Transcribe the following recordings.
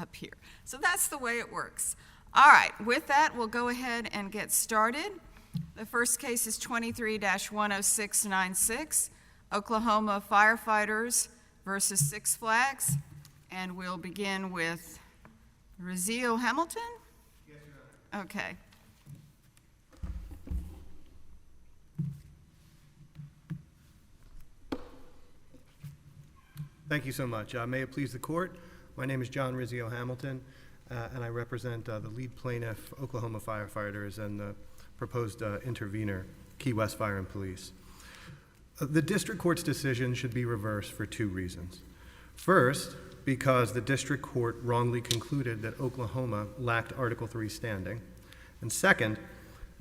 up here. So that's the way it works. All right, with that, we'll go ahead and get started. The first case is 23-10696, Oklahoma Firefighters versus Six Flags. And we'll begin with Rizio-Hamilton? Yes, Your Honor. Okay. Thank you so much. May it please the court, my name is John Rizio-Hamilton, and I represent the lead plaintiff, Oklahoma Firefighters, and the proposed intervener, Key West Fire and Police. The district court's decision should be reversed for two reasons. First, because the district court wrongly concluded that Oklahoma lacked Article III standing. And second,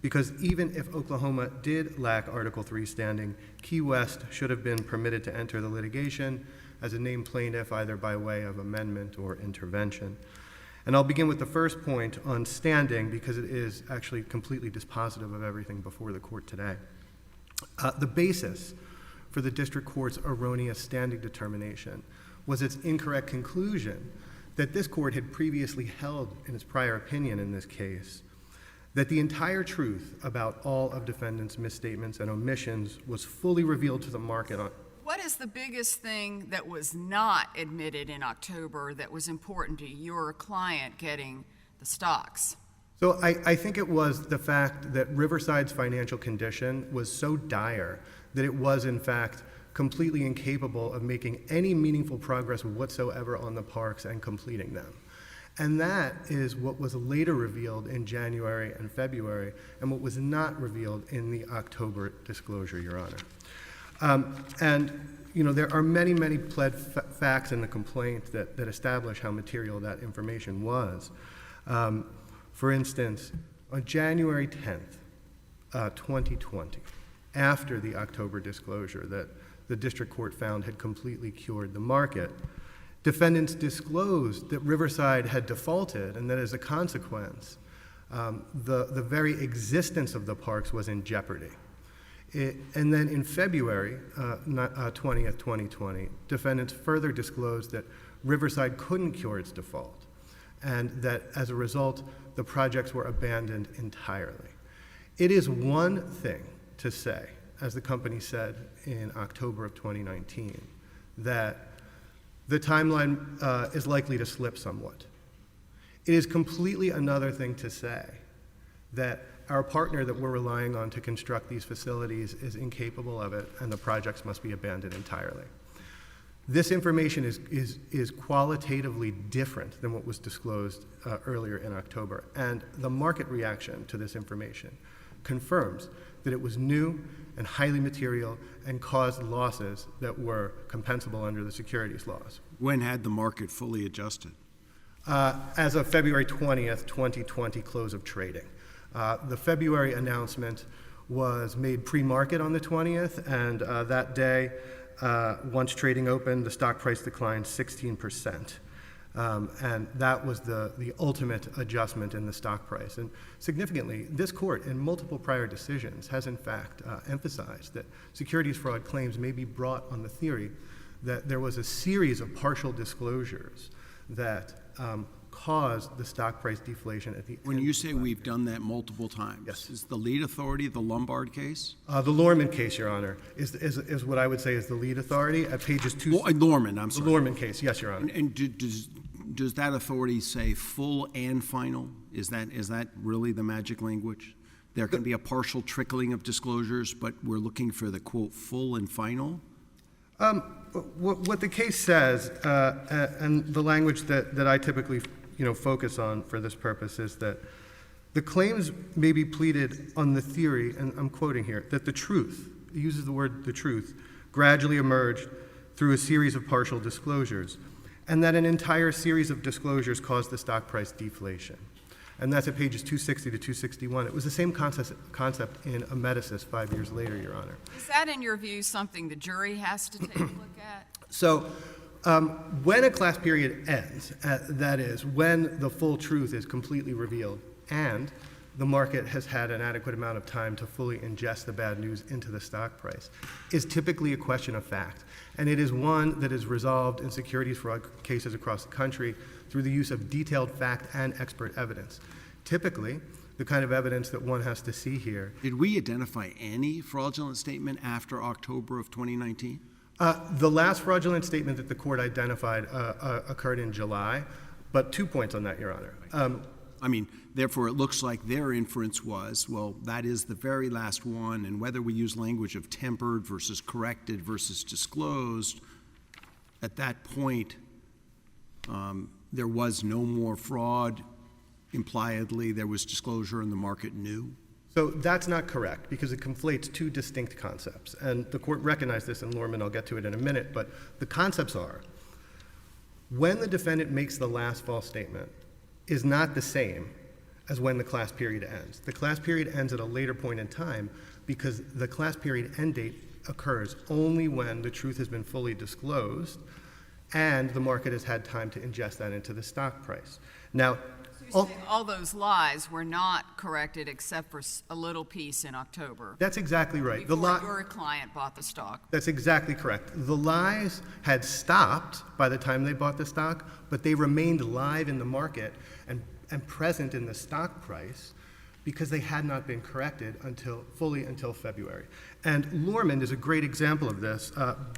because even if Oklahoma did lack Article III standing, Key West should have been permitted to enter the litigation as a named plaintiff either by way of amendment or intervention. And I'll begin with the first point on standing because it is actually completely dispositive of everything before the court today. The basis for the district court's erroneous standing determination was its incorrect conclusion that this court had previously held in its prior opinion in this case, that the entire truth about all of defendants' misstatements and omissions was fully revealed to the market. What is the biggest thing that was not admitted in October that was important to your client getting the stocks? So I think it was the fact that Riverside's financial condition was so dire that it was, in fact, completely incapable of making any meaningful progress whatsoever on the parks and completing them. And that is what was later revealed in January and February, and what was not revealed in the October disclosure, Your Honor. And there are many, many pled facts in the complaint that establish how material that information was. For instance, on January 10th, 2020, after the October disclosure that the district court found had completely cured the market, defendants disclosed that Riverside had defaulted and that as a consequence, the very existence of the parks was in jeopardy. And then in February 20th, 2020, defendants further disclosed that Riverside couldn't cure its default and that as a result, the projects were abandoned entirely. It is one thing to say, as the company said in October of 2019, that the timeline is likely to slip somewhat. It is completely another thing to say that our partner that we're relying on to construct these facilities is incapable of it and the projects must be abandoned entirely. This information is qualitatively different than what was disclosed earlier in October, and the market reaction to this information confirms that it was new and highly material and caused losses that were compensable under the securities laws. When had the market fully adjusted? As of February 20th, 2020, close of trading. The February announcement was made pre-market on the 20th, and that day, once trading opened, the stock price declined 16%. And that was the ultimate adjustment in the stock price. And significantly, this court, in multiple prior decisions, has in fact emphasized that securities fraud claims may be brought on the theory that there was a series of partial disclosures that caused the stock price deflation at the end. When you say we've done that multiple times, yes. Is the lead authority the Lombard case? The Lorman case, Your Honor, is what I would say is the lead authority at pages 2. Lorman, I'm sorry. The Lorman case, yes, Your Honor. And does that authority say full and final? Is that really the magic language? There can be a partial trickling of disclosures, but we're looking for the, quote, full and final? What the case says, and the language that I typically focus on for this purpose is that the claims may be pleaded on the theory, and I'm quoting here, that the truth, it uses the word the truth, gradually emerged through a series of partial disclosures, and that an entire series of disclosures caused the stock price deflation. And that's at pages 260 to 261. It was the same concept in Amedisys 5 years later, Your Honor. Is that, in your view, something the jury has to take a look at? So when a class period ends, that is, when the full truth is completely revealed and the market has had an adequate amount of time to fully ingest the bad news into the stock price, is typically a question of fact. And it is one that is resolved in securities fraud cases across the country through the use of detailed fact and expert evidence. Typically, the kind of evidence that one has to see here. Did we identify any fraudulent statement after October of 2019? The last fraudulent statement that the court identified occurred in July, but 2 points on that, Your Honor. I mean, therefore, it looks like their inference was, well, that is the very last one, and whether we use language of tempered versus corrected versus disclosed, at that point, there was no more fraud. Impliedly, there was disclosure and the market knew. So that's not correct, because it conflates two distinct concepts. And the court recognized this in Lorman. I'll get to it in a minute. But the concepts are, when the defendant makes the last false statement is not the same as when the class period ends. The class period ends at a later point in time because the class period end date occurs only when the truth has been fully disclosed and the market has had time to ingest that into the stock price. Now, all those lies were not corrected except for a little piece in October. That's exactly right. Before your client bought the stock. That's exactly correct. The lies had stopped by the time they bought the stock, but they remained live in the market and present in the stock price because they had not been corrected fully until February. And Lorman is a great example of this,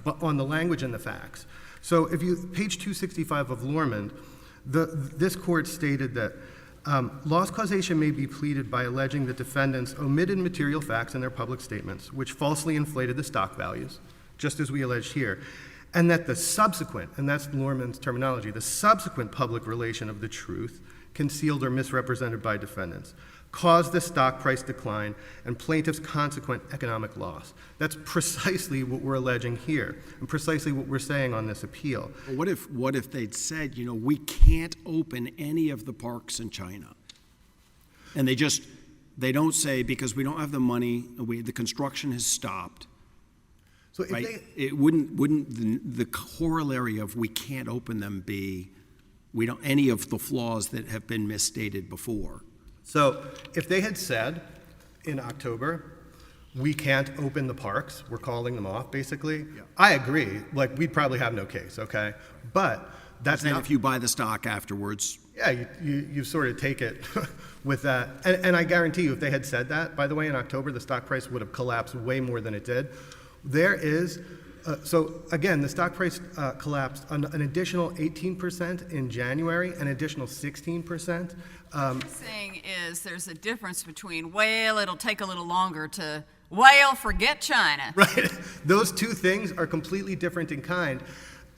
but on the language and the facts. So if you, page 265 of Lorman, this court stated that loss causation may be pleaded by alleging that defendants omitted material facts in their public statements, which falsely inflated the stock values, just as we alleged here, and that the subsequent, and that's Lorman's terminology, the subsequent public relation of the truth, concealed or misrepresented by defendants, caused the stock price decline and plaintiff's consequent economic loss. That's precisely what we're alleging here, and precisely what we're saying on this appeal. What if they'd said, we can't open any of the parks in China? And they don't say, because we don't have the money, the construction has stopped. So if right? Wouldn't the corollary of we can't open them be any of the flaws that have been misstated before? So if they had said in October, we can't open the parks, we're calling them off, basically, yeah. I agree. We'd probably have no case, okay? But that's not... if you buy the stock afterwards... Yeah, you sort of take it with that. And I guarantee you, if they had said that, by the way, in October, the stock price would have collapsed way more than it did. There is... so again, the stock price collapsed an additional 18% in January, an additional 16%. What I'm saying is there's a difference between, it'll take a little longer to, forget China. Right. Those two things are completely different in kind.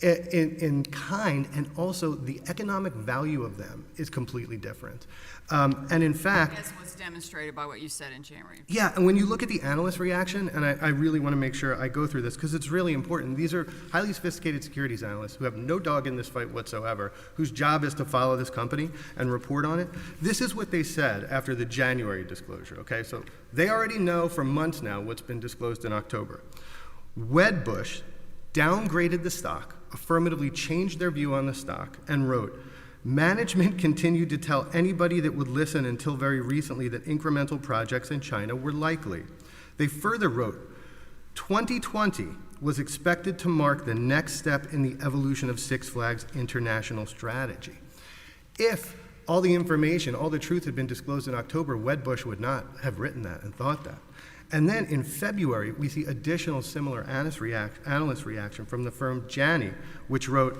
And also the economic value of them is completely different. And in fact... As was demonstrated by what you said in January. Yeah, and when you look at the analyst reaction, and I really want to make sure I go through this because it's really important. These are highly sophisticated securities analysts who have no dog in this fight whatsoever, whose job is to follow this company and report on it. This is what they said after the January disclosure, okay? So they already know for months now what's been disclosed in October. Wedbush downgraded the stock, affirmatively changed their view on the stock, and wrote, management continued to tell anybody that would listen until very recently that incremental projects in China were likely. They further wrote, 2020 was expected to mark the next step in the evolution of Six Flags' international strategy. If all the information, all the truth had been disclosed in October, Wedbush would not have written that and thought that. And then in February, we see additional similar analyst reaction from the firm Janney, which wrote,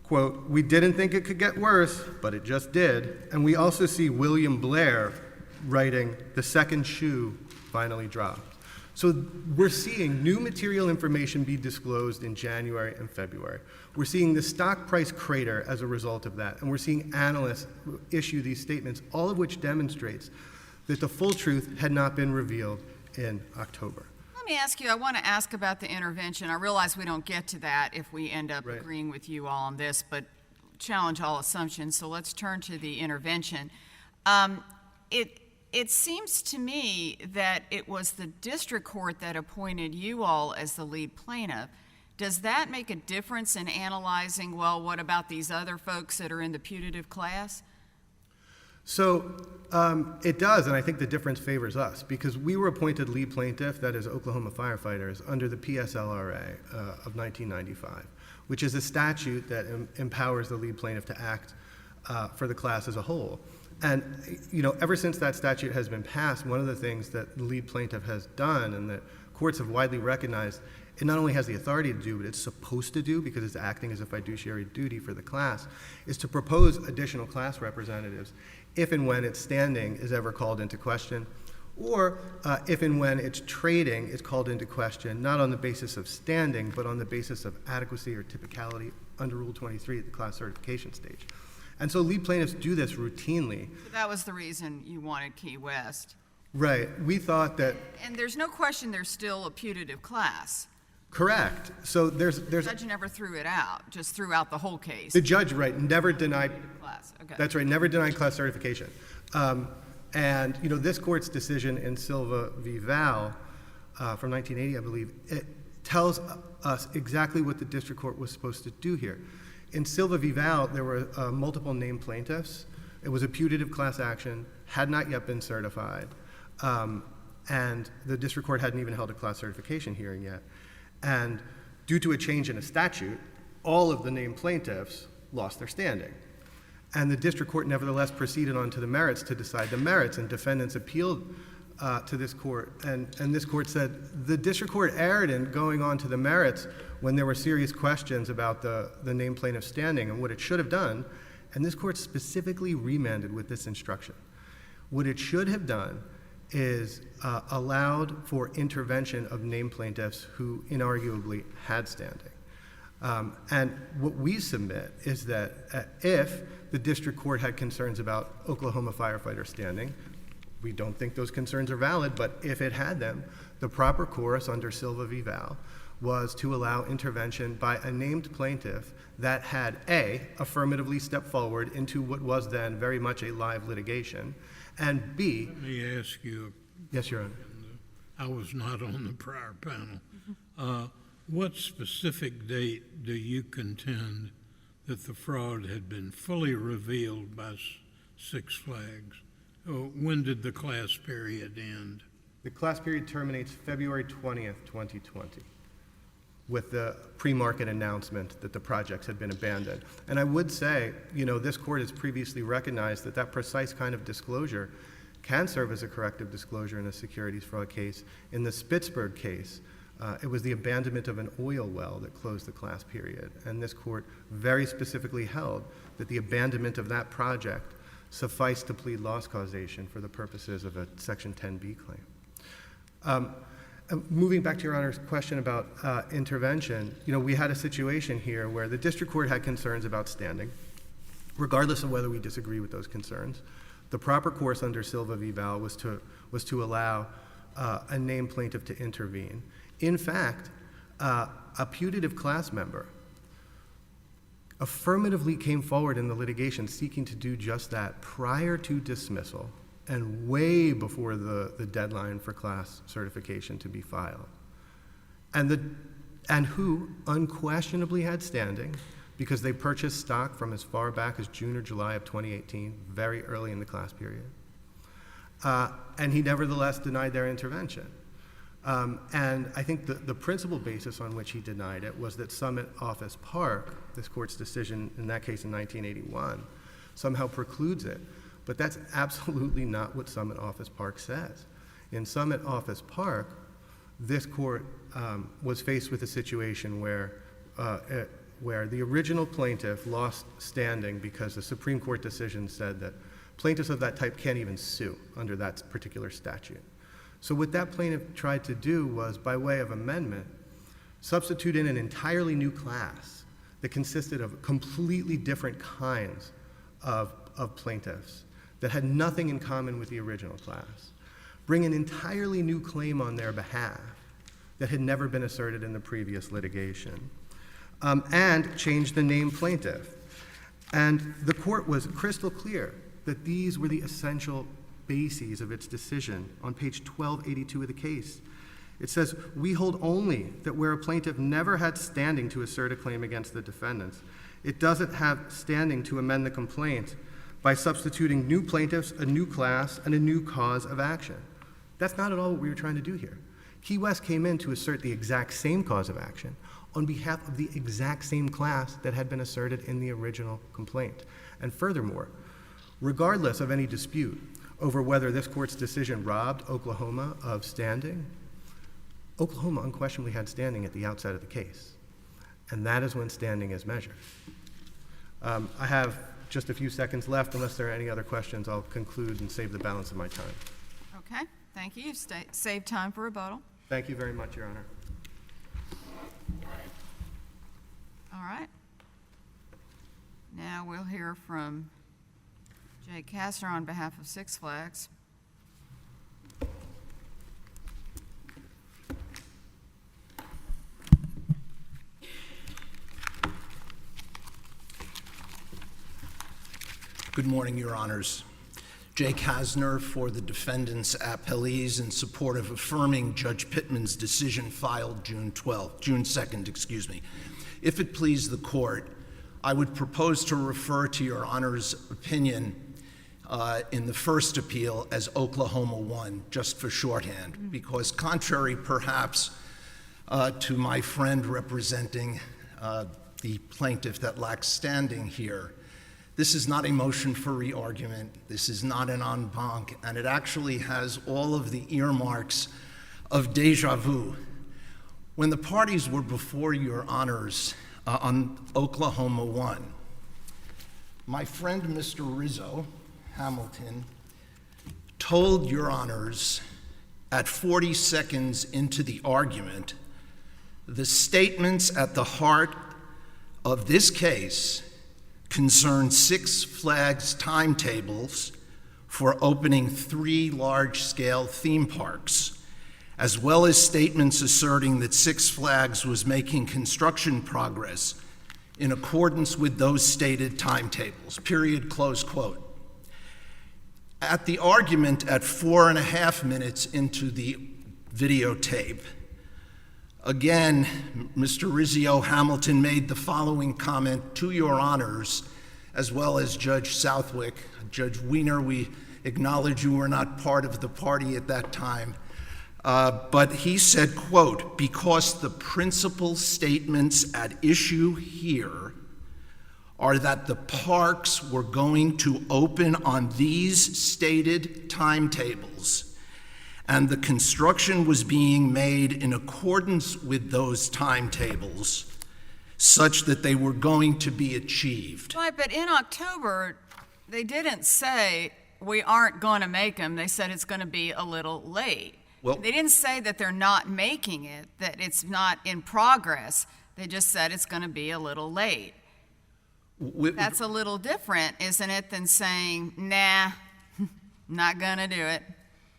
quote, we didn't think it could get worse, but it just did. And we also see William Blair writing, the second shoe finally dropped. So we're seeing new material information be disclosed in January and February. We're seeing the stock price crater as a result of that. And we're seeing analysts issue these statements, all of which demonstrates that the full truth had not been revealed in October. Let me ask you, I want to ask about the intervention. I realize we don't get to that if we end up agreeing with you all on this, but challenge all assumptions, so let's turn to the intervention. It seems to me that it was the district court that appointed you all as the lead plaintiff. Does that make a difference in analyzing, what about these other folks that are in the putative class? So it does, and I think the difference favors us because we were appointed lead plaintiff, that is Oklahoma Firefighters, under the PSLRA of 1995, which is a statute that empowers the lead plaintiff to act for the class as a whole. And, you know, ever since that statute has been passed, one of the things that the lead plaintiff has done and that courts have widely recognized, it not only has the authority to do, but it's supposed to do because it's acting as a fiduciary duty for the class, is to propose additional class representatives if and when its standing is ever called into question, or if and when its trading is called into question, not on the basis of standing, but on the basis of adequacy or typicality under Rule 23 at the class certification stage. And so lead plaintiffs do this routinely. So that was the reason you wanted Key West. Right. We thought that. And there's no question there's still a putative class. Correct. So there's. The judge never threw it out, just threw out the whole case. The judge, right, never denied. Class. Okay. That's right, never denied class certification. And, you know, this court's decision in Silva v. Val from 1980, I believe, it tells us exactly what the district court was supposed to do here. In Silva v. Val, there were multiple named plaintiffs. It was a putative class action, had not yet been certified, and the district court hadn't even held a class certification hearing yet. And due to a change in a statute, all of the named plaintiffs lost their standing. And the district court nevertheless proceeded on to the merits to decide the merits, and defendants appealed to this court. And this court said the district court erred in going on to the merits when there were serious questions about the named plaintiff's standing and what it should have done. And this court specifically remanded with this instruction. What it should have done is allowed for intervention of named plaintiffs who inarguably had standing. And what we submit is that if the district court had concerns about Oklahoma firefighter standing, we don't think those concerns are valid, but if it had them, the proper course under Silva v. Val was to allow intervention by a named plaintiff that had A, affirmatively stepped forward into what was then very much a live litigation, and B. Let me ask you. Yes, Your Honor. I was not on the prior panel. What specific date do you contend that the fraud had been fully revealed by Six Flags? When did the class period end? The class period terminates February 20th, 2020, with the pre-market announcement that the projects had been abandoned. And I would say, you know, this court has previously recognized that that precise kind of disclosure can serve as a corrective disclosure in a securities fraud case. In the Pittsburgh case, it was the abandonment of an oil well that closed the class period. And this court very specifically held that the abandonment of that project sufficed to plead loss causation for the purposes of a Section 10B claim. Moving back to Your Honor's question about intervention, you know, we had a situation here where the district court had concerns about standing, regardless of whether we disagree with those concerns. The proper course under Silva v. Val was to allow a named plaintiff to intervene. In fact, a putative class member affirmatively came forward in the litigation seeking to do just that prior to dismissal and way before the deadline for class certification to be filed. And who unquestionably had standing because they purchased stock from as far back as June or July of 2018, very early in the class period. And he nevertheless denied their intervention. And I think the principal basis on which he denied it was that Summit Office Park, this court's decision in that case in 1981, somehow precludes it. But that's absolutely not what Summit Office Park says. In Summit Office Park, this court was faced with a situation where the original plaintiff lost standing because the Supreme Court decision said that plaintiffs of that type can't even sue under that particular statute. So what that plaintiff tried to do was, by way of amendment, substitute in an entirely new class that consisted of completely different kinds of plaintiffs that had nothing in common with the original class, bring an entirely new claim on their behalf that had never been asserted in the previous litigation, and change the named plaintiff. And the court was crystal clear that these were the essential bases of its decision. On page 1282 of the case, it says, "We hold only that where a plaintiff never had standing to assert a claim against the defendants, it doesn't have standing to amend the complaint by substituting new plaintiffs, a new class, and a new cause of action." That's not at all what we were trying to do here. Key West came in to assert the exact same cause of action on behalf of the exact same class that had been asserted in the original complaint. And furthermore, regardless of any dispute over whether this court's decision robbed Oklahoma of standing, Oklahoma unquestionably had standing at the outset of the case. And that is when standing is measured. I have just a few seconds left. Unless there are any other questions, I'll conclude and save the balance of my time. Okay, thank you. Save time for rebuttal. Thank you very much, Your Honor. All right. Now we'll hear from Jay Kasner on behalf of Six Flags. Good morning, Your Honors. Jay Kasner for the defendants' appellees in support of affirming Judge Pittman's decision filed June 2nd. If it please the court, I would propose to refer to Your Honor's opinion in the first appeal as Oklahoma 1, just for shorthand, because contrary perhaps to my friend representing the plaintiff that lacks standing here, this is not a motion for re-argument. This is not an en banc, and it actually has all of the earmarks of deja vu. When the parties were before Your Honors on Oklahoma 1, my friend Mr. Rizio-Hamilton told Your Honors at 40 seconds into the argument, the statements at the heart of this case concern Six Flags timetables for opening 3 large-scale theme parks, as well as statements asserting that Six Flags was making construction progress in accordance with those stated timetables, period, close quote. At the argument at 4.5 minutes into the videotape, again, Mr. Rizio-Hamilton made the following comment to Your Honors, as well as Judge Southwick. Judge Wiener, we acknowledge you were not part of the party at that time. But he said, quote, because the principal statements at issue here are that the parks were going to open on these stated timetables, and the construction was being made in accordance with those timetables such that they were going to be achieved. Right, but in October, they didn't say we aren't going to make them. They said it's going to be a little late. Well, They didn't say that they're not making it, that it's not in progress. They just said it's going to be a little late. That's a little different, isn't it, than saying, nah, not going to do it.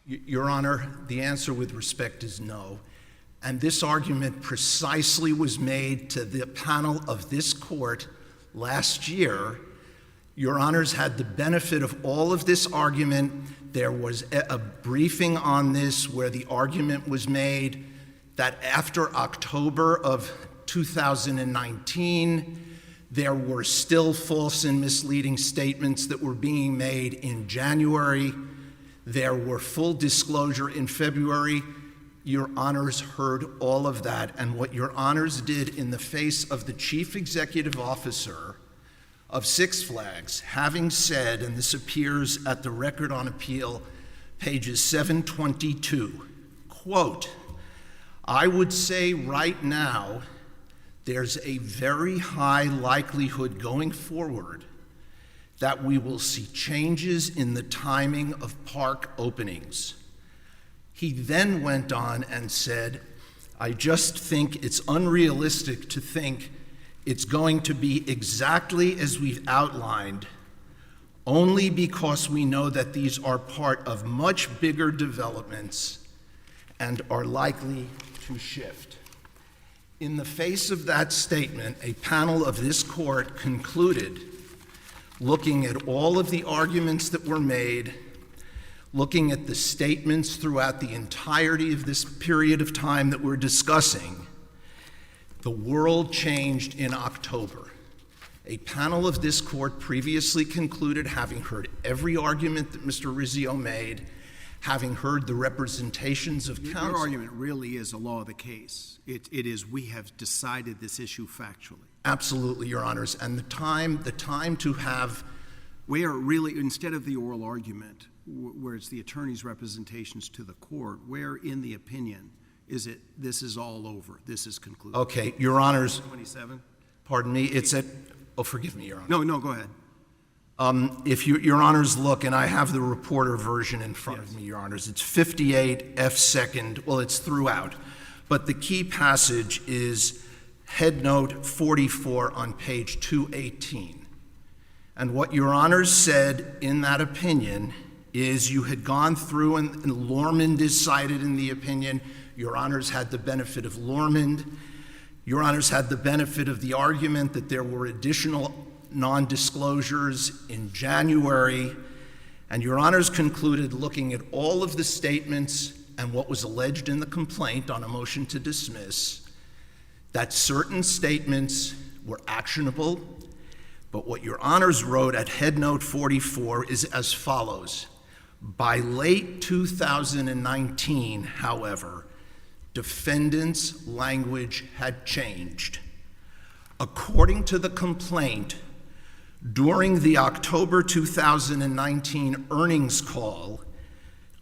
Your Honor, the answer with respect is no. And this argument precisely was made to the panel of this court last year. Your Honors had the benefit of all of this argument. There was a briefing on this where the argument was made that after October of 2019, there were still false and misleading statements that were being made in January. There were full disclosure in February. Your Honors heard all of that, and what Your Honors did in the face of the Chief Executive Officer of Six Flags, having said, and this appears at the Record on Appeal, pages 722, quote, I would say right now there's a very high likelihood going forward that we will see changes in the timing of park openings. He then went on and said, I just think it's unrealistic to think it's going to be exactly as we've outlined, only because we know that these are part of much bigger developments and are likely to shift. In the face of that statement, a panel of this court concluded, looking at all of the arguments that were made, looking at the statements throughout the entirety of this period of time that we're discussing, the world changed in October. A panel of this court previously concluded, having heard every argument that Mr. Rizio made, having heard the representations of counsel. Your argument really is a law of the case. It is we have decided this issue factually. Absolutely, Your Honors. And the time to have where really, instead of the oral argument, where it's the attorney's representations to the court, where in the opinion is it, this is all over, this is concluded? Okay, Your Honors, 27? pardon me, it's at, oh, forgive me, Your Honor. No, go ahead. If Your Honors look, and I have the reporter version in front of me, Your Honors, it's 58 F second, well, it's throughout, but the key passage is head note 44 on page 218. And what Your Honors said in that opinion is you had gone through, and Lormond is cited in the opinion. Your Honors had the benefit of Lormond. Your Honors had the benefit of the argument that there were additional non-disclosures in January, and Your Honors concluded, looking at all of the statements and what was alleged in the complaint on a motion to dismiss, that certain statements were actionable. But what Your Honors wrote at head note 44 is as follows. By late 2019, however, defendants' language had changed. According to the complaint, during the October 2019 earnings call,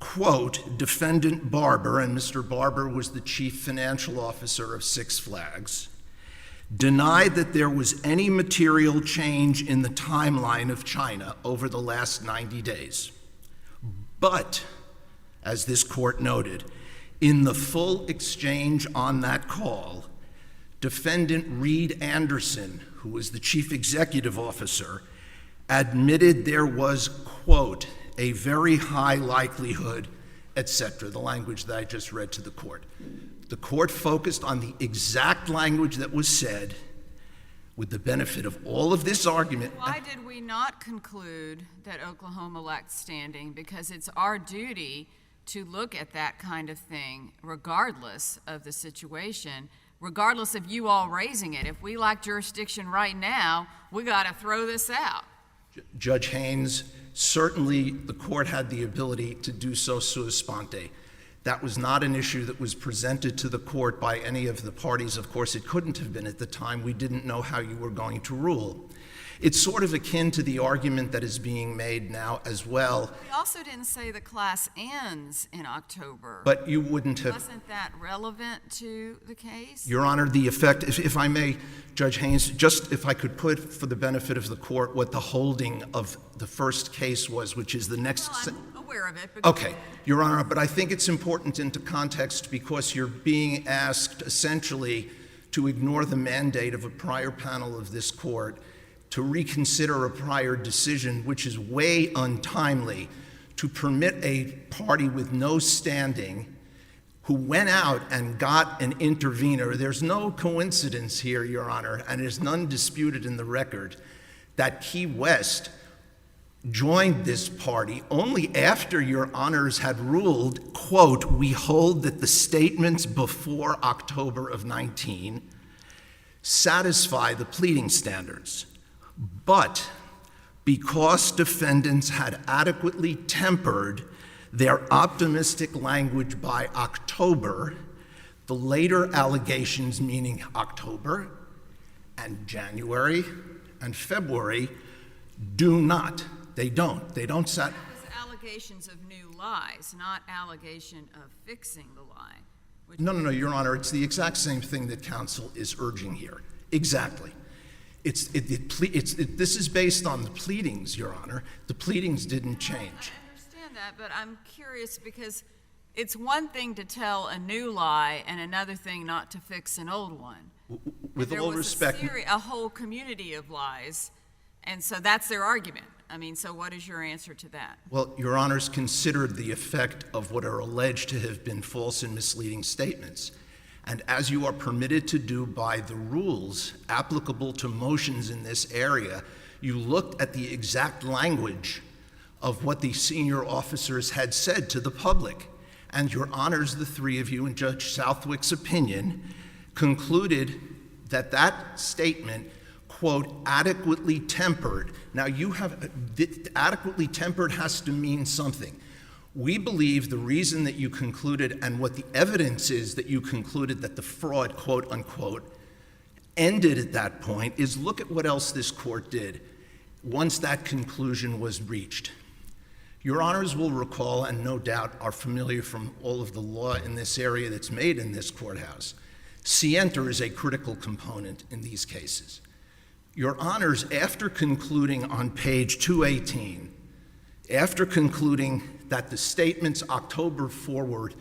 quote, defendant Barber, and Mr. Barber was the chief financial officer of Six Flags, denied that there was any material change in the timeline of China over the last 90 days. But, as this court noted, in the full exchange on that call, defendant Reed Anderson, who was the chief executive officer, admitted there was, quote, a very high likelihood, etc., the language that I just read to the court. The court focused on the exact language that was said with the benefit of all of this argument. Why did we not conclude that Oklahoma lacked standing? Because it's our duty to look at that kind of thing regardless of the situation, regardless of you all raising it. If we lack jurisdiction right now, we got to throw this out. Judge Haynes, certainly the court had the ability to do so sua sponte. That was not an issue that was presented to the court by any of the parties. Of course, it couldn't have been at the time. We didn't know how you were going to rule. It's sort of akin to the argument that is being made now as well. We also didn't say the class ends in October. But you wouldn't have. Wasn't that relevant to the case? Your Honor, the effect, if I may, Judge Haynes, just if I could put for the benefit of the court what the holding of the first case was, which is the next. Well, I'm aware of it. But okay, Your Honor, but I think it's important into context because you're being asked essentially to ignore the mandate of a prior panel of this court to reconsider a prior decision, which is way untimely, to permit a party with no standing who went out and got an intervener. There's no coincidence here, Your Honor, and there's none disputed in the record, that Key West joined this party only after Your Honors had ruled, quote, we hold that the statements before October of 19 satisfy the pleading standards. But because defendants had adequately tempered their optimistic language by October, the later allegations, meaning October and January and February, do not. They don't. They don't set. That was allegations of new lies, not allegation of fixing the lie. No, Your Honor. It's the exact same thing that counsel is urging here. Exactly. This is based on the pleadings, Your Honor. The pleadings didn't change. I understand that, but I'm curious because it's one thing to tell a new lie and another thing not to fix an old one. With all respect, there was a whole community of lies, and so that's their argument. I mean, so what is your answer to that? well, Your Honors considered the effect of what are alleged to have been false and misleading statements. And as you are permitted to do by the rules applicable to motions in this area, you looked at the exact language of what the senior officers had said to the public. And Your Honors, the three of you, in Judge Southwick's opinion, concluded that that statement, quote, adequately tempered. Now, adequately tempered has to mean something. We believe the reason that you concluded, and what the evidence is that you concluded that the fraud, quote unquote, ended at that point, is look at what else this court did. once that conclusion was reached. Your honors will recall, and no doubt are familiar from all of the law in this area that's made in this courthouse, scienter is a critical component in these cases. Your honors, after concluding on page 218, after concluding that the statements October forward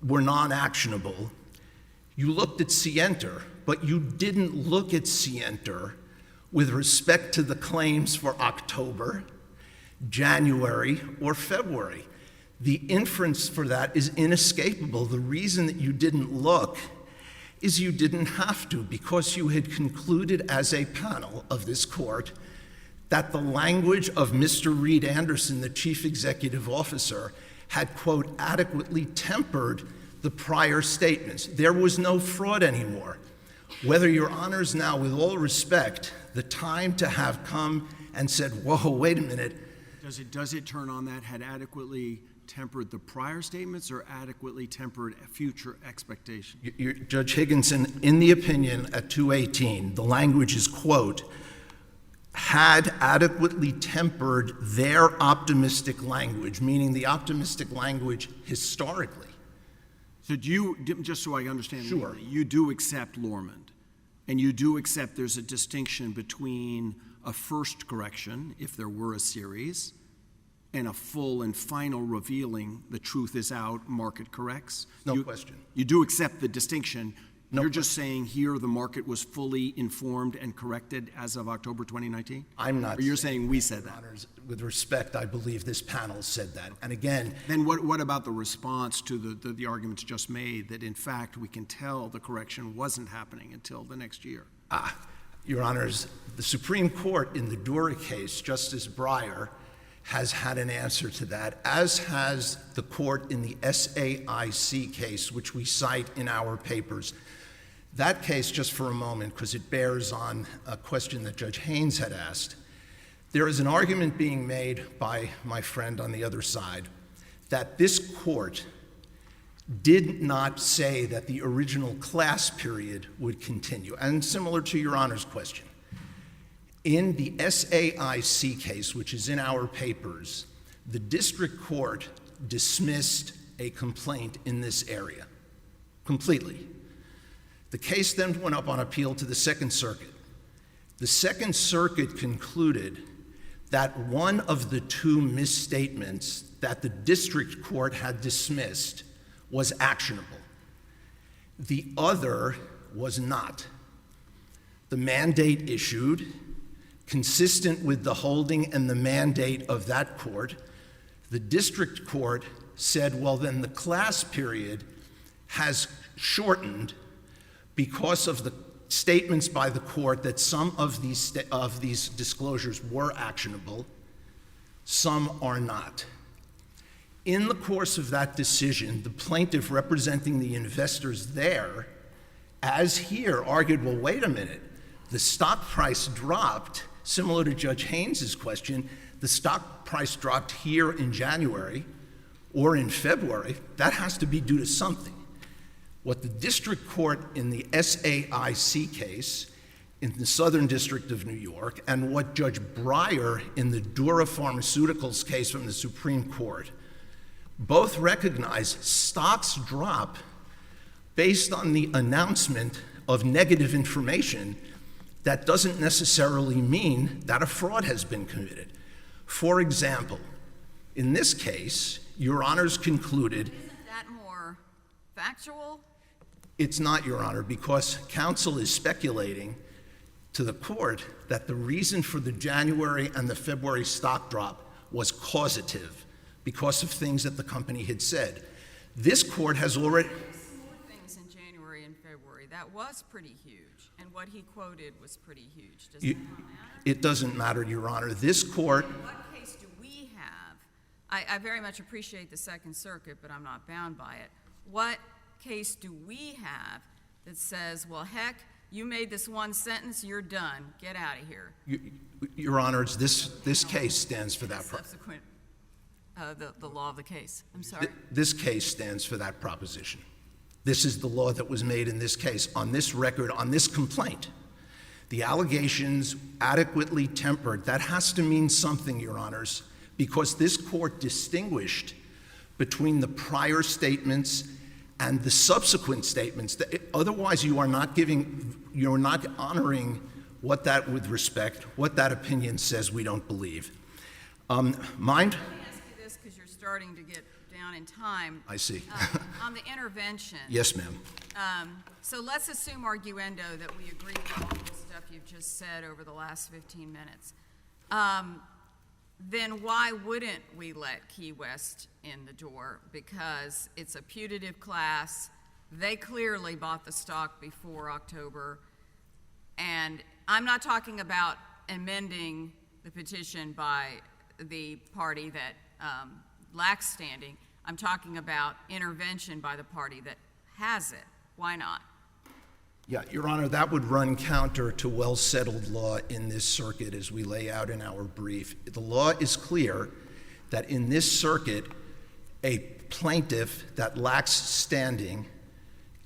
were non-actionable, you looked at scienter, but you didn't look at scienter with respect to the claims for October, January, or February. The inference for that is inescapable. The reason that you didn't look is you didn't have to, because you had concluded as a panel of this court that the language of Mr. Reed Anderson, the chief executive officer, had, quote, adequately tempered the prior statements. There was no fraud anymore. Whether your honors now, with all respect, the time to have come and said, whoa, wait a minute. Does it turn on that, had adequately tempered the prior statements or adequately tempered future expectations? Judge Higginson, in the opinion at 218, the language is, quote, had adequately tempered their optimistic language, meaning the optimistic language historically. So do you, just so I understand, Sure. legally, you do accept Lormond, and you do accept there's a distinction between a first correction, if there were a series, and a full and final revealing the truth is out, market corrects? No question. You do accept the distinction. No You're just saying here the market was fully informed and corrected as of October 2019? I'm not. Or you're saying we said that? Honors, with respect, I believe this panel said that. And again, Then what about the response to the arguments just made that in fact we can tell the correction wasn't happening until the next year? Your Honors, the Supreme Court in the Dura case, Justice Breyer, has had an answer to that, as has the court in the SAIC case, which we cite in our papers. That case, just for a moment, because it bears on a question that Judge Haynes had asked, there is an argument being made by my friend on the other side that this court did not say that the original class period would continue. And similar to Your Honor's question, in the SAIC case, which is in our papers, the district court dismissed a complaint in this area completely. The case then went up on appeal to the Second Circuit. The Second Circuit concluded that one of the two misstatements that the district court had dismissed was actionable. The other was not. The mandate issued, consistent with the holding and the mandate of that court, the district court said, well, then the class period has shortened because of the statements by the court that some of these disclosures were actionable, some are not. In the course of that decision, the plaintiff representing the investors there, as here, argued, well, wait a minute, the stock price dropped, similar to Judge Haynes's question, the stock price dropped here in January or in February, that has to be due to something. What the district court in the SAIC case in the Southern District of New York and what Judge Breyer in the Dura Pharmaceuticals case from the Supreme Court both recognize stocks drop based on the announcement of negative information. That doesn't necessarily mean that a fraud has been committed. For example, in this case, Your Honors concluded— Isn't that more factual? It's not, Your Honor, because counsel is speculating to the court that the reason for the January and the February stock drop was causative because of things that the company had said. This court has already— Some more things in January and February. That was pretty huge, and what he quoted was pretty huge. Does that not matter? It doesn't matter, Your Honor. This court— What case do we have? I very much appreciate the Second Circuit, but I'm not bound by it. What case do we have that says, well, heck, you made this one sentence, you're done, get out of here? Your Honors, this case stands for that. Subsequent, the law of the case. I'm sorry. This case stands for that proposition. This is the law that was made in this case, on this record, on this complaint. The allegations adequately tempered. That has to mean something, Your Honors, because this court distinguished between the prior statements and the subsequent statements. Otherwise, you're not honoring what that opinion says we don't believe. Mind? Let me ask you this, because you're starting to get down in time. I see. On the intervention. Yes, ma'am. So let's assume, arguendo, that we agree with all the stuff you've just said over the last 15 minutes. Then why wouldn't we let Key West in the door? Because it's a putative class. They clearly bought the stock before October. And I'm not talking about amending the petition by the party that lacks standing. I'm talking about intervention by the party that has it. Why not? Yeah, Your Honor, that would run counter to well-settled law in this circuit as we lay out in our brief. The law is clear that in this circuit, a plaintiff that lacks standing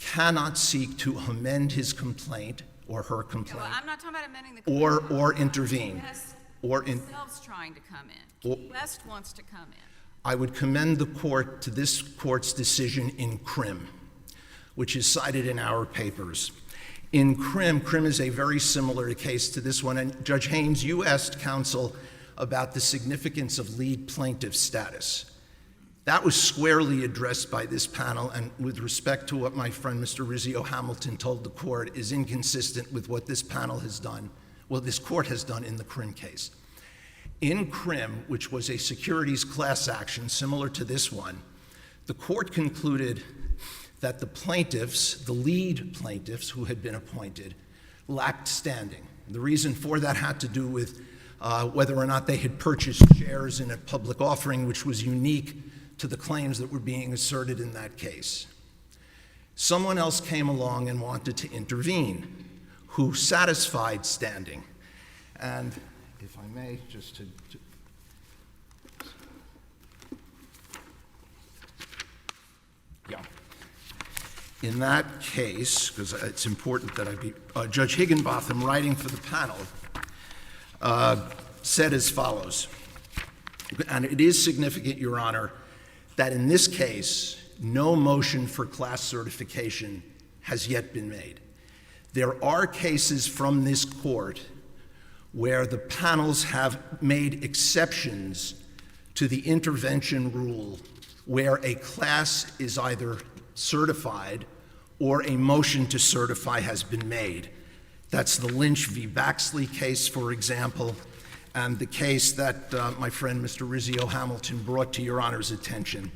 cannot seek to amend his complaint or her complaint. Well, I'm not talking about amending the complaint. Or intervene. West Or in, themselves trying to come in. West wants to come in. I would commend the court to this court's decision in Krim, which is cited in our papers. In Krim is a very similar case to this one. And Judge Haynes, you asked counsel about the significance of lead plaintiff status. That was squarely addressed by this panel, and with respect to what my friend Mr. Rizio-Hamilton told the court, is inconsistent with what this panel has done, well, this court has done in the Krim case. In Krim, which was a securities class action similar to this one, the court concluded that the plaintiffs, the lead plaintiffs who had been appointed, lacked standing. The reason for that had to do with whether or not they had purchased shares in a public offering, which was unique to the claims that were being asserted in that case. Someone else came along and wanted to intervene, who satisfied standing. And if I may, just to in that case, because it's important that I be, Judge Higginbotham, writing for the panel, said as follows, and it is significant, Your Honor, that in this case, no motion for class certification has yet been made. There are cases from this court where the panels have made exceptions to the intervention rule where a class is either certified or a motion to certify has been made. That's the Lynch v. Baxley case, for example, and the case that my friend Mr. Rizio-Hamilton brought to Your Honor's attention.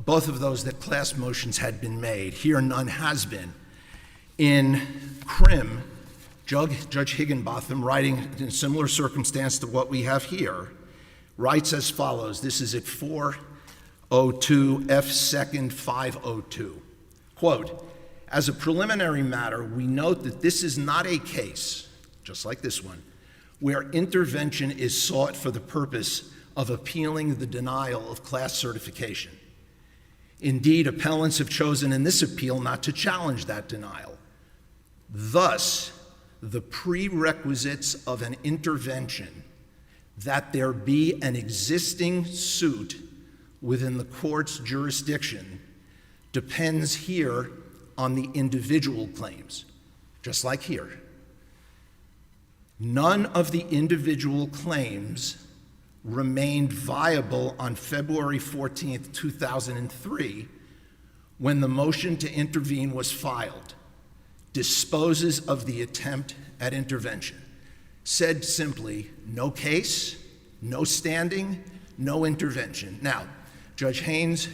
Both of those that class motions had been made. Here, none has been. In Krim, Judge Higginbotham, writing in a similar circumstance to what we have here, writes as follows. This is at 402 F. 2nd 502. Quote, as a preliminary matter, we note that this is not a case, just like this one, where intervention is sought for the purpose of appealing the denial of class certification. Indeed, appellants have chosen in this appeal not to challenge that denial. Thus, the prerequisites of an intervention, that there be an existing suit within the court's jurisdiction, depends here on the individual claims, just like here. None of the individual claims remained viable on February 14th, 2003, when the motion to intervene was filed, disposes of the attempt at intervention. Said simply, no case, no standing, no intervention. Now, Judge Haynes,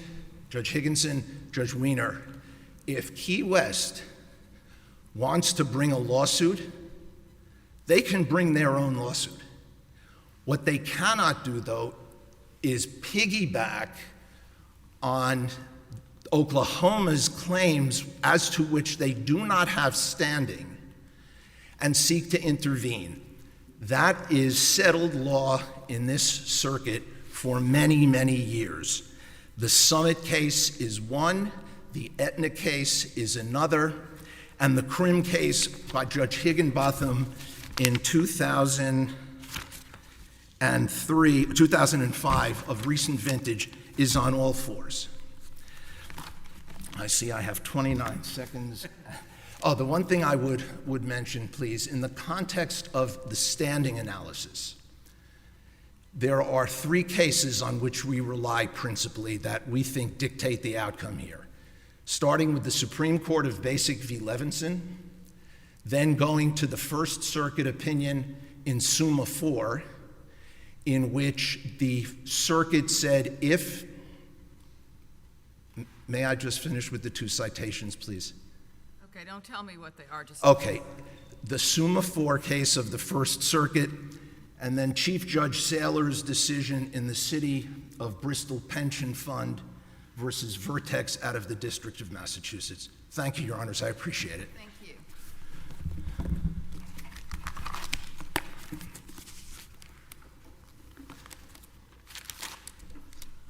Judge Higginson, Judge Wiener, if Key West wants to bring a lawsuit, they can bring their own lawsuit. What they cannot do, though, is piggyback on Oklahoma's claims as to which they do not have standing and seek to intervene. That is settled law in this circuit for many, many years. The Summit case is one, the Entmt case is another, and the Krim case by Judge Higginbotham in 2005 of recent vintage is on all fours. I see I have 29 seconds. Oh, the one thing I would mention, please, in the context of the standing analysis, there are 3 cases on which we rely principally that we think dictate the outcome here, starting with the Supreme Court of Basic v. Levinson, then going to the First Circuit opinion in Summa 4, in which the circuit said if, may I just finish with the 2 citations, please? Okay, don't tell me what they are, just. Okay, the Summa 4 case of the First Circuit, and then Chief Judge Saylor's decision in the City of Bristol Pension Fund versus Vertex out of the District of Massachusetts. Thank you, Your Honors, I appreciate it. Thank you.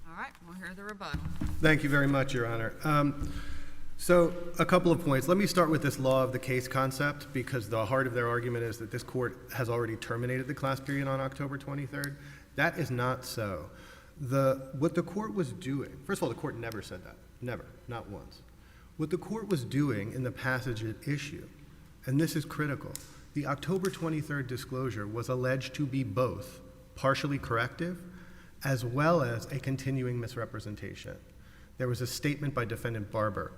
All right, we'll hear the rebuttal. Thank you very much, Your Honor. So a couple of points. Let me start with this law of the case concept, because the heart of their argument is that this court has already terminated the class period on October 23rd. That is not so. What the court was doing, first of all, the court never said that. Never, not once. What the court was doing in the passage at issue, and this is critical, the October 23rd disclosure was alleged to be both partially corrective as well as a continuing misrepresentation. There was a statement by Defendant Barber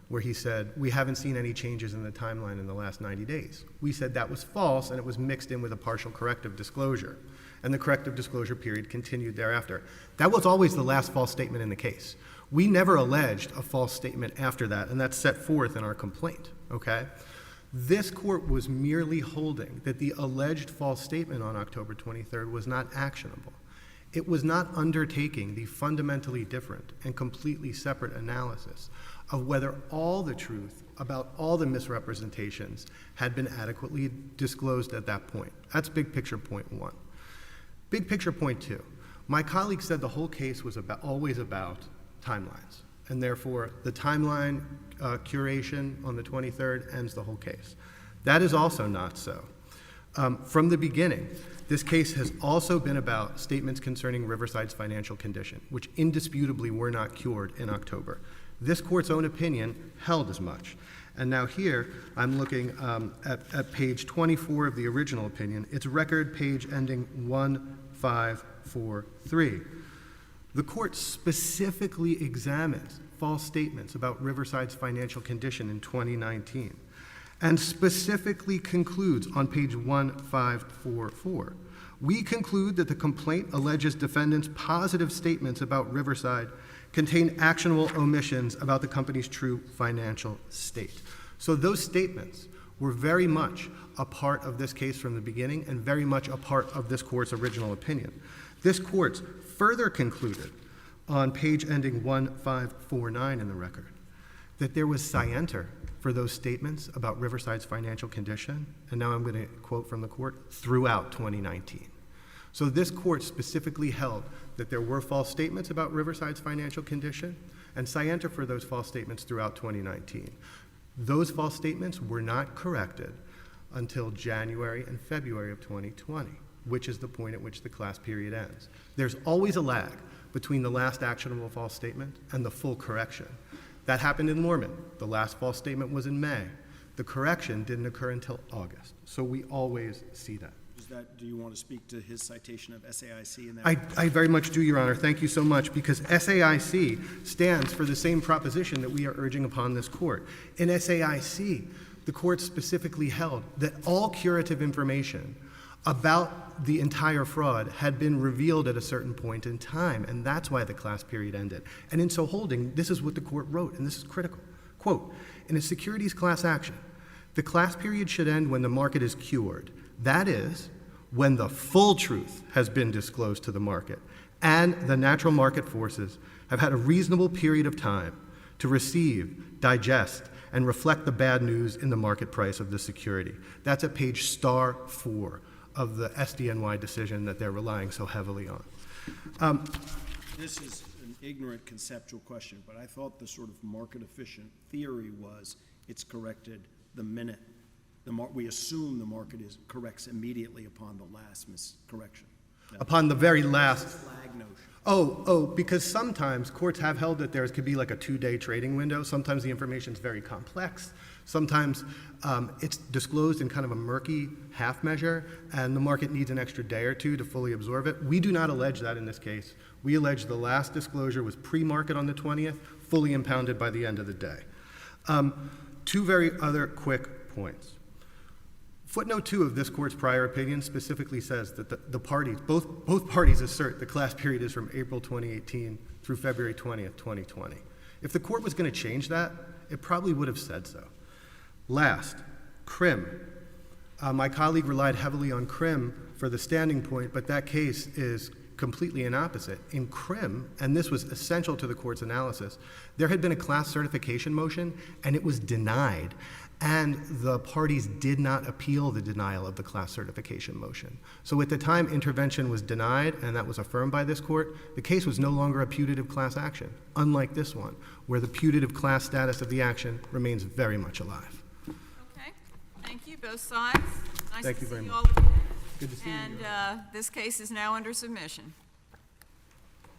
where he said, we haven't seen any changes in the timeline in the last 90 days. We said that was false, and it was mixed in with a partial corrective disclosure. And the corrective disclosure period continued thereafter. That was always the last false statement in the case. We never alleged a false statement after that, and that's set forth in our complaint, okay? This court was merely holding that the alleged false statement on October 23rd was not actionable. It was not undertaking the fundamentally different and completely separate analysis of whether all the truth about all the misrepresentations had been adequately disclosed at that point. That's big picture point 1. Big picture point 2. My colleague said the whole case was always about timelines, and therefore the timeline curation on the 23rd ends the whole case. That is also not so. From the beginning, this case has also been about statements concerning Riverside's financial condition, which indisputably were not cured in October. This court's own opinion held as much. And now here, I'm looking at page 24 of the original opinion. It's record page ending 1543. The court specifically examines false statements about Riverside's financial condition in 2019 and specifically concludes on page 1544. We conclude that the complaint alleges defendants' positive statements about Riverside contain actionable omissions about the company's true financial state. So those statements were very much a part of this case from the beginning and very much a part of this court's original opinion. This court further concluded on page ending 1549 in the record that there was scienter for those statements about Riverside's financial condition, and now I'm going to quote from the court, throughout 2019. So this court specifically held that there were false statements about Riverside's financial condition and scienter for those false statements throughout 2019. Those false statements were not corrected until January and February of 2020, which is the point at which the class period ends. There's always a lag between the last actionable false statement and the full correction. That happened in Lorman. The last false statement was in May. The correction didn't occur until August. So we always see that. Do you want to speak to his citation of SAIC in that? I very much do, Your Honor. Thank you so much, because SAIC stands for the same proposition that we are urging upon this court. In SAIC, the court specifically held that all curative information about the entire fraud had been revealed at a certain point in time, and that's why the class period ended. And in so holding, this is what the court wrote, and this is critical. Quote, in a securities class action, the class period should end when the market is cured. That is, when the full truth has been disclosed to the market and the natural market forces have had a reasonable period of time to receive, digest, and reflect the bad news in the market price of the security. That's at page *4 of the SDNY decision that they're relying so heavily on. This is an ignorant conceptual question, but I thought the sort of market efficient theory was it's corrected the minute We assume the market corrects immediately upon the last miscorrection. Upon the very last. Flag notion. Because sometimes courts have held that there could be like a 2-day trading window. Sometimes the information is very complex. Sometimes it's disclosed in kind of a murky half measure, and the market needs an extra day or two to fully absorb it. We do not allege that in this case. We allege the last disclosure was pre-market on the 20th, fully impounded by the end of the day. Two very other quick points. Footnote 2 of this court's prior opinion specifically says that the parties, both parties assert the class period is from April 2018 through February 20th, 2020. If the court was going to change that, it probably would have said so. Last, CRIM. My colleague relied heavily on CRIM for the standing point, but that case is completely an opposite. In CRIM, and this was essential to the court's analysis, there had been a class certification motion, and it was denied. And the parties did not appeal the denial of the class certification motion. So at the time intervention was denied, and that was affirmed by this court, the case was no longer a putative class action, unlike this one, where the putative class status of the action remains very much alive. Okay, thank you, both sides. Nice Thank to you very see you much. all again. Good to see you. And this case is now under submission.